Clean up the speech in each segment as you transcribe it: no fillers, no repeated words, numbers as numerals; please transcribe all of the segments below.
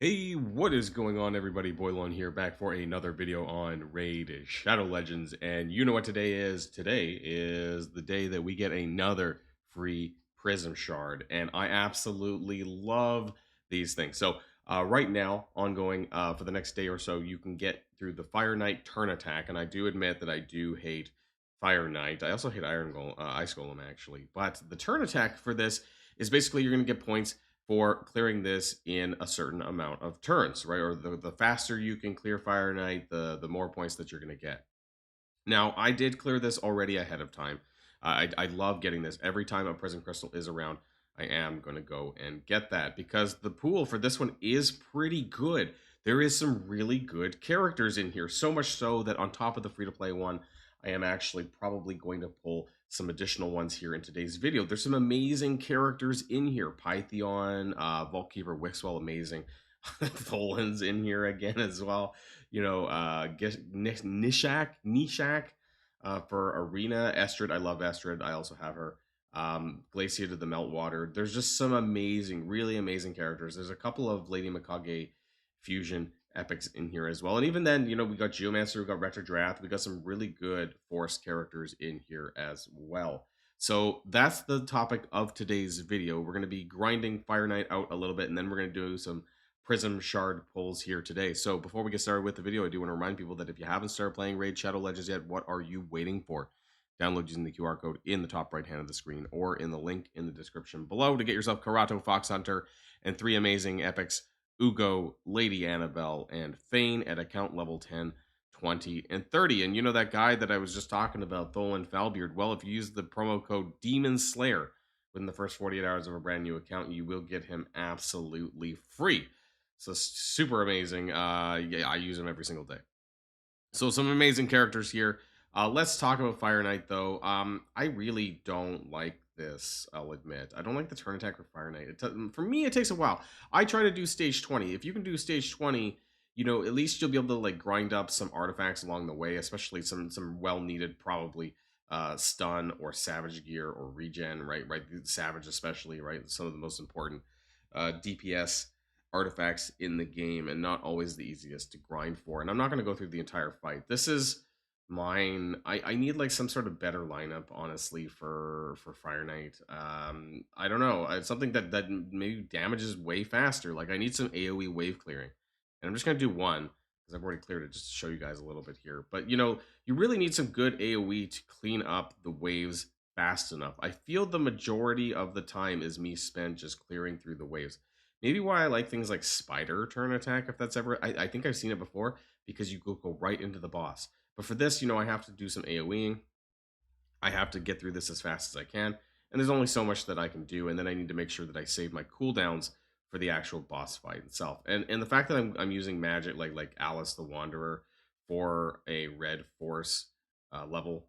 Hey, what is going on, everybody? Boilon here, back for another video on Raid Shadow Legends. And you know what today is? Today is the day that we get another free Prism Shard. And I absolutely love these things. So, right now, ongoing for the next day or so, you can get through the Fire Knight turn attack. And I do admit that I do hate Fire Knight. I also hate Ice Golem, actually. But the turn attack for this is basically you're going to get points for clearing this in a certain amount of turns, right? Or the faster you can clear Fire Knight, the more points that you're going to get. Now, I did clear this already ahead of time. I love getting this. Every time a Prism Crystal is around, I am going to go and get that because the pool for this one is pretty good. There is some really good characters in here, so much so that on top of the free-to-play one, I am actually probably going to pull some additional ones here in today's video. There's some amazing characters in here. Pytheon, Vaultkeeper, Wixwell, amazing. Tholan's in here again as well. Nishak for Arena. Estrid, I love Estrid. I also have her. Glacier to the Meltwater. There's just some amazing, really amazing characters. There's a couple of Lady Mikage fusion epics in here as well. And even then, we got Geomancer, we got Retro Draft, we got some really good Force characters in here as well. So that's the topic of today's video. We're going to be grinding Fire Knight out a little bit, and then we're going to do some Prism Shard pulls here today. So before we get started with the video, I do want to remind people that if you haven't started playing Raid Shadow Legends yet, what are you waiting for? Download using the QR code in the top right hand of the screen or in the link in the description below to get yourself Karato, Fox Hunter, and 3 amazing epics, Ugo, Lady Annabelle, and Thane at account level 10, 20, and 30. And you know that guy that I was just talking about, Tholan Falbeard? Well, if you use the promo code Demon Slayer within the first 48 hours of a brand new account, you will get him absolutely free. So super amazing. Yeah, I use him every single day. So some amazing characters here. Let's talk about Fire Knight though. I really don't like this. I'll admit, I don't like the turn attack for Fire Knight. For me, it takes a while. I try to do stage 20. If you can do stage 20, at least you'll be able to like grind up some artifacts along the way, especially some well needed probably stun or savage gear or regen. Right, savage especially. Right, some of the most important DPS artifacts in the game and not always the easiest to grind for. And I'm not going to go through the entire fight. This is mine. I need like some sort of better lineup, honestly, for Fire Knight. I don't know. It's something that maybe damages way faster. Like I need some AoE wave clearing. And I'm just going to do one because I've already cleared it just to show you guys a little bit here. But you really need some good AoE to clean up the waves fast enough. I feel the majority of the time is me spent just clearing through the waves. Maybe why I like things like Spider Turn Attack, if that's ever... I think I've seen it before, because you go right into the boss. But for this, I have to do some AoEing. I have to get through this as fast as I can. And there's only so much that I can do, and then I need to make sure that I save my cooldowns for the actual boss fight itself. And the fact that I'm using magic like Alice the Wanderer for a red force level,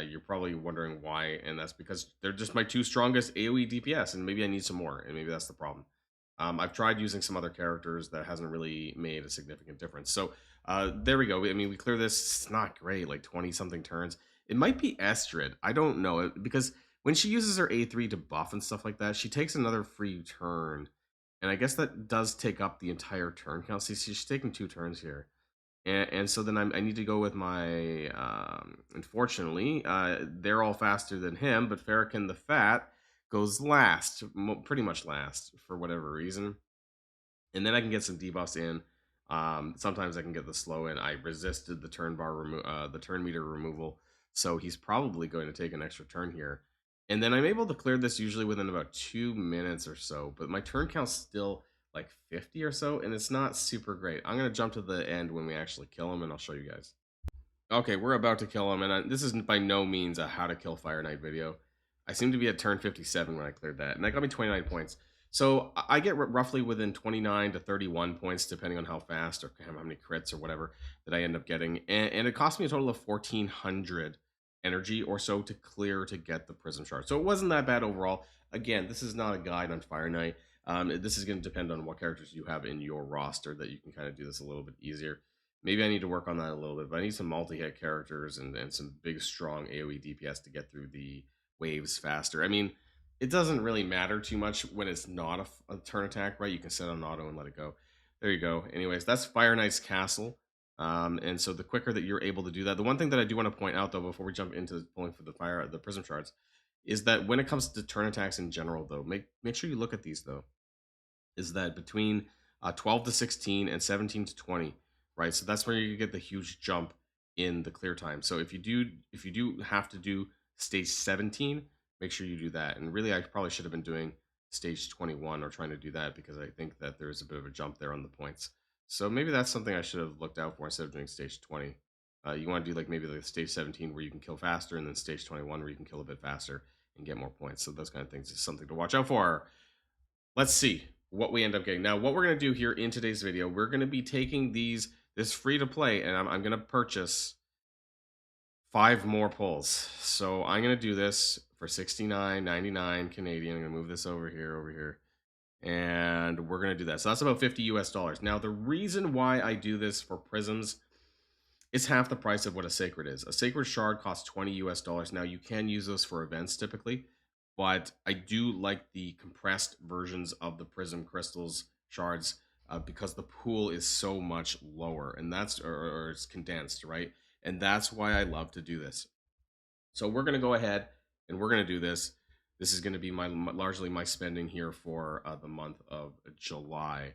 you're probably wondering why, and that's because they're just my two strongest AoE DPS, and maybe I need some more, and maybe that's the problem. I've tried using some other characters that hasn't really made a significant difference. So there we go. I mean, we clear this. It's not great, like 20-something turns. It might be Estrid. I don't know. Because when she uses her A3 to buff and stuff like that, she takes another free turn. And I guess that does take up the entire turn count. See, she's taking 2 turns here. And so then I need to go with my... unfortunately, they're all faster than him, but Farrakhan the Fat goes last, pretty much last, for whatever reason. And then I can get some debuffs in. Sometimes I can get the slow in. I resisted the the turn meter removal, so he's probably going to take an extra turn here. And then I'm able to clear this usually within about 2 minutes or so, but my turn count's still like 50 or so, and it's not super great. I'm going to jump to the end when we actually kill him, and I'll show you guys. Okay, we're about to kill him, and this is by no means a how to kill Fire Knight video. I seem to be at turn 57 when I cleared that, and that got me 29 points. So I get roughly within 29 to 31 points, depending on how fast or how many crits or whatever that I end up getting. And it cost me a total of 1,400 energy or so to clear to get the Prism Shard. So it wasn't that bad overall. Again, this is not a guide on Fire Knight. This is going to depend on what characters you have in your roster that you can kind of do this a little bit easier. Maybe I need to work on that a little bit, but I need some multi-hit characters and some big, strong AoE DPS to get through the waves faster. I mean, it doesn't really matter too much when it's not a turn attack, right? You can set on auto and let it go. There you go. Anyways, that's Fire Knight's castle. And so the quicker that you're able to do that, the one thing that I do want to point out though, before we jump into pulling for the prism shards, is that when it comes to turn attacks in general, though, make sure you look at these though. Is that between 12 to 16 and 17 to 20, right? So that's where you get the huge jump in the clear time. So if you do have to do stage 17, make sure you do that. And really, I probably should have been doing stage 21 or trying to do that because I think that there's a bit of a jump there on the points. So maybe that's something I should have looked out for instead of doing stage 20. You want to do like maybe like stage 17 where you can kill faster, and then stage 21 where you can kill a bit faster and get more points. So those kind of things is something to watch out for. Let's see what we end up getting. Now, what we're going to do here in today's video, we're going to be taking this free to play, and I'm going to purchase 5 more pulls. So I'm going to do this for $69.99 Canadian. I'm going to move this over here, and we're going to do that. So that's about $50 US. Now, the reason why I do this for prisms is half the price of what a sacred is. A sacred shard costs $20 US. Now, you can use those for events typically, but I do like the compressed versions of the prism crystals shards because the pool is so much lower, and that's or it's condensed, right? And that's why I love to do this. So we're going to go ahead and we're going to do this. This is going to be largely my spending here for the month of July.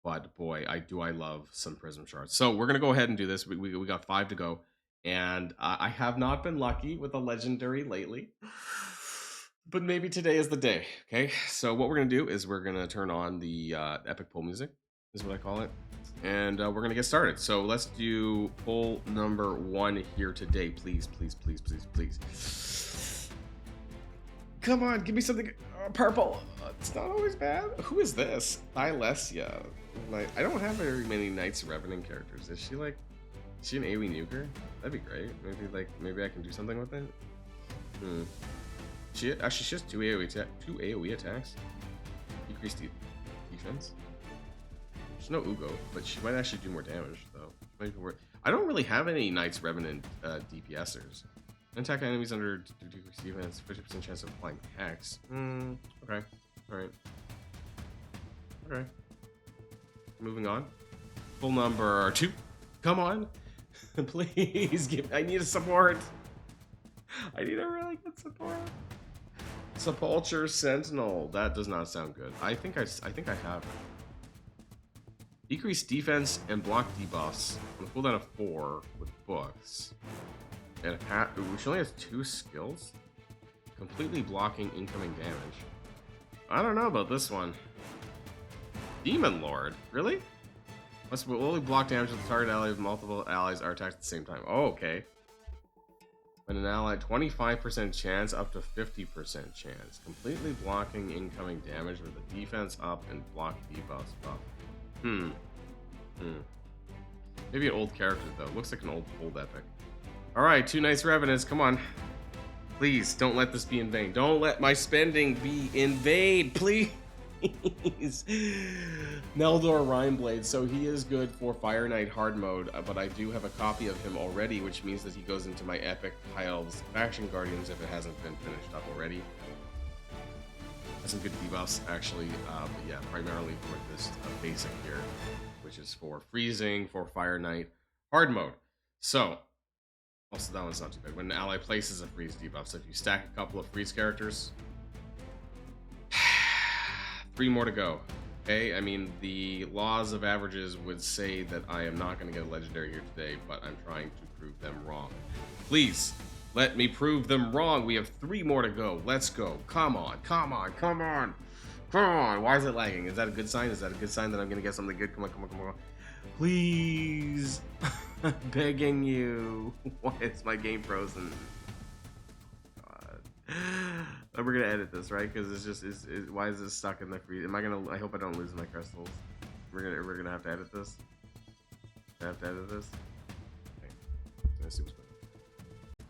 But boy, I love some prism shards. So we're going to go ahead and do this. We got 5 to go. And I have not been lucky with a legendary lately. But maybe today is the day. Okay, so what we're going to do is we're going to turn on the epic pull music, is what I call it. And we're going to get started. So let's do pull number 1 here today. Please, please, please, please, please. Come on, give me something purple. It's not always bad. Who is this? Thylesia. Like, I don't have very many Knights Revenant characters. Is she an AoE nuker? That'd be great. Maybe I can do something with it. She has 2 AoE attacks. Decrease defense. There's no Ugo, but she might actually do more damage though. I don't really have any Knights Revenant DPSers. Attack enemies under decrease defense, 50% chance of applying hex. Okay. Alright. Okay. Moving on. Pull number 2. Come on. Please I need a support. I need a really good support. Sepulture Sentinel. That does not sound good. I think I have it. Decrease defense and block debuffs on a cooldown of 4 with books. And she only has 2 skills. Completely blocking incoming damage. I don't know about this one. Demon Lord? Really? Will only block damage with the target ally if multiple allies are attacked at the same time. Oh, okay. When an ally, 25% chance up to 50% chance. Completely blocking incoming damage with the defense up and block debuffs up. Maybe an old character though. Looks like an old epic. Alright, 2 Knights Revenants, come on. Please, don't let this be in vain. Don't let my spending be in vain, please. Neldor Rhineblade, so he is good for Fire Knight hard mode, but I do have a copy of him already, which means that he goes into my epic High Elves Faction Guardians if it hasn't been finished up already. Has some good debuffs actually, but yeah, primarily for this basic here, which is for freezing for Fire Knight hard mode. So also that one's not too bad. When an ally places a freeze debuff, so if you stack a couple of freeze characters, 3 more to go. Okay, I mean, the laws of averages would say that I am not going to get a legendary here today, but I'm trying to prove them wrong. Please, let me prove them wrong. We have 3 more to go. Let's go. Come on, come on, come on. Come on. Why is it lagging? Is that a good sign? Is that a good sign that I'm going to get something good? Come on, come on, come on. Please. I'm begging you. Why is my game frozen? We're gonna edit this, right? Because it's just why is this stuck in the freeze? I hope I don't lose my crystals. We're gonna have to edit this. Okay. Let's see what's going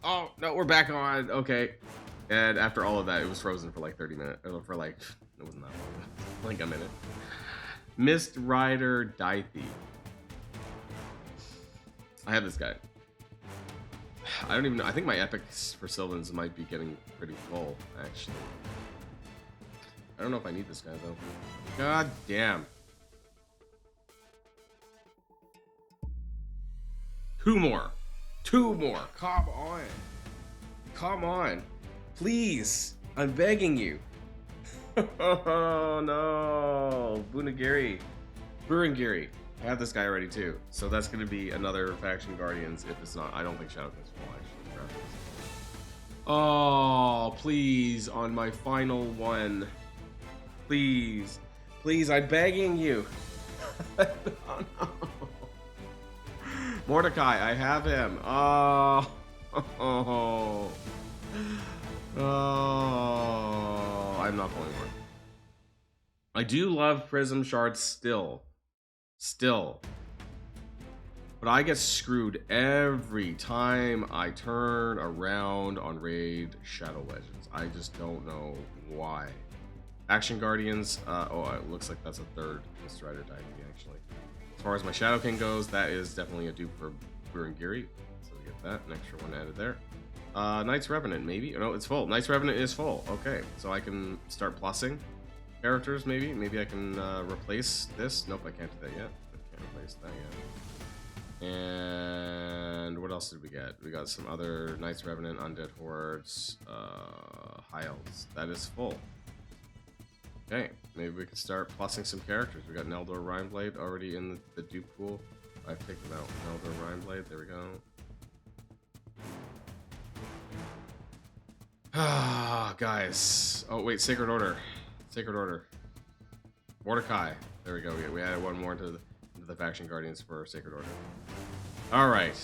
on. Oh no, we're back on. Okay. And after all of that, it was frozen for like 30 minutes. Or for like, it wasn't that long. Like a minute. Mist Rider Dithy. I have this guy. I don't even know. I think my epics for Sylvans might be getting pretty full, actually. I don't know if I need this guy, though. God damn. Two more. Two more. Come on. Come on. Please. I'm begging you. Oh, no. Bunagiri. Burangiri. I have this guy already, too. So that's going to be another Faction Guardians. If it's not, I don't think Shadowking's full, actually. Oh, please. On my final one. Please. Please, I'm begging you. Oh, no. Mordecai, I have him. Oh. Oh. Oh. I'm not pulling more. I do love Prism shards still. But I get screwed every time I turn around on Raid Shadow Legends. I just don't know why. Action Guardians, oh, it looks like that's a third Strider type, actually. As far as my Shadow King goes, that is definitely a dupe for Burangiri. So we get that, an extra one added there. Knight's Revenant, maybe? Oh, no, it's full. Knight's Revenant is full. Okay, so I can start plussing characters, maybe. Maybe I can replace this. Nope, I can't do that yet. I can't replace that yet. And what else did we get? We got some other Knight's Revenant, Undead Hordes, High Elves. That is full. Okay, maybe we can start plussing some characters. We got Neldor Rhineblade already in the dupe pool. I picked them out. Neldor Rhineblade, there we go. Ah, guys. Oh, wait, Sacred Order. Sacred Order. Mordecai. There we go. We added one more into the Faction Guardians for Sacred Order. Alright.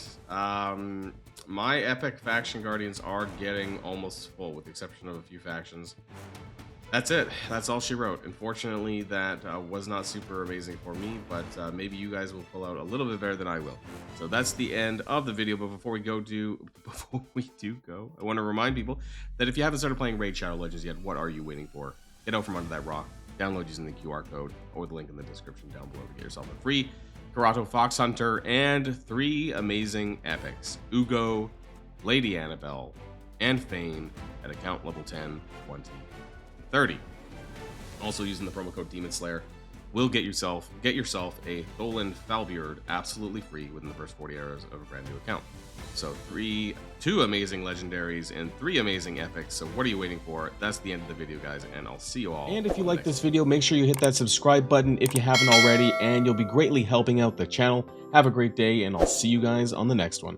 My epic Faction Guardians are getting almost full, with the exception of a few factions. That's it. That's all she wrote. Unfortunately, that was not super amazing for me, but maybe you guys will pull out a little bit better than I will. So that's the end of the video. But before we do go, I want to remind people that if you haven't started playing Raid Shadow Legends yet, what are you waiting for? Get out from under that rock. Download using the QR code or the link in the description down below to get yourself a free Karato Fox Hunter and 3 amazing epics: Ugo, Lady Annabelle, and Fane at account level 10, 20. 30. Also using the promo code Demon Slayer will get yourself a Tholand Falbeard absolutely free within the first 40 hours of a brand new account. So 2 amazing legendaries and 3 amazing epics. So what are you waiting for? That's the end of the video, guys, and I'll see you all. And if you like this video, make sure you hit that subscribe button if you haven't already, and you'll be greatly helping out the channel. Have a great day, and I'll see you guys on the next one.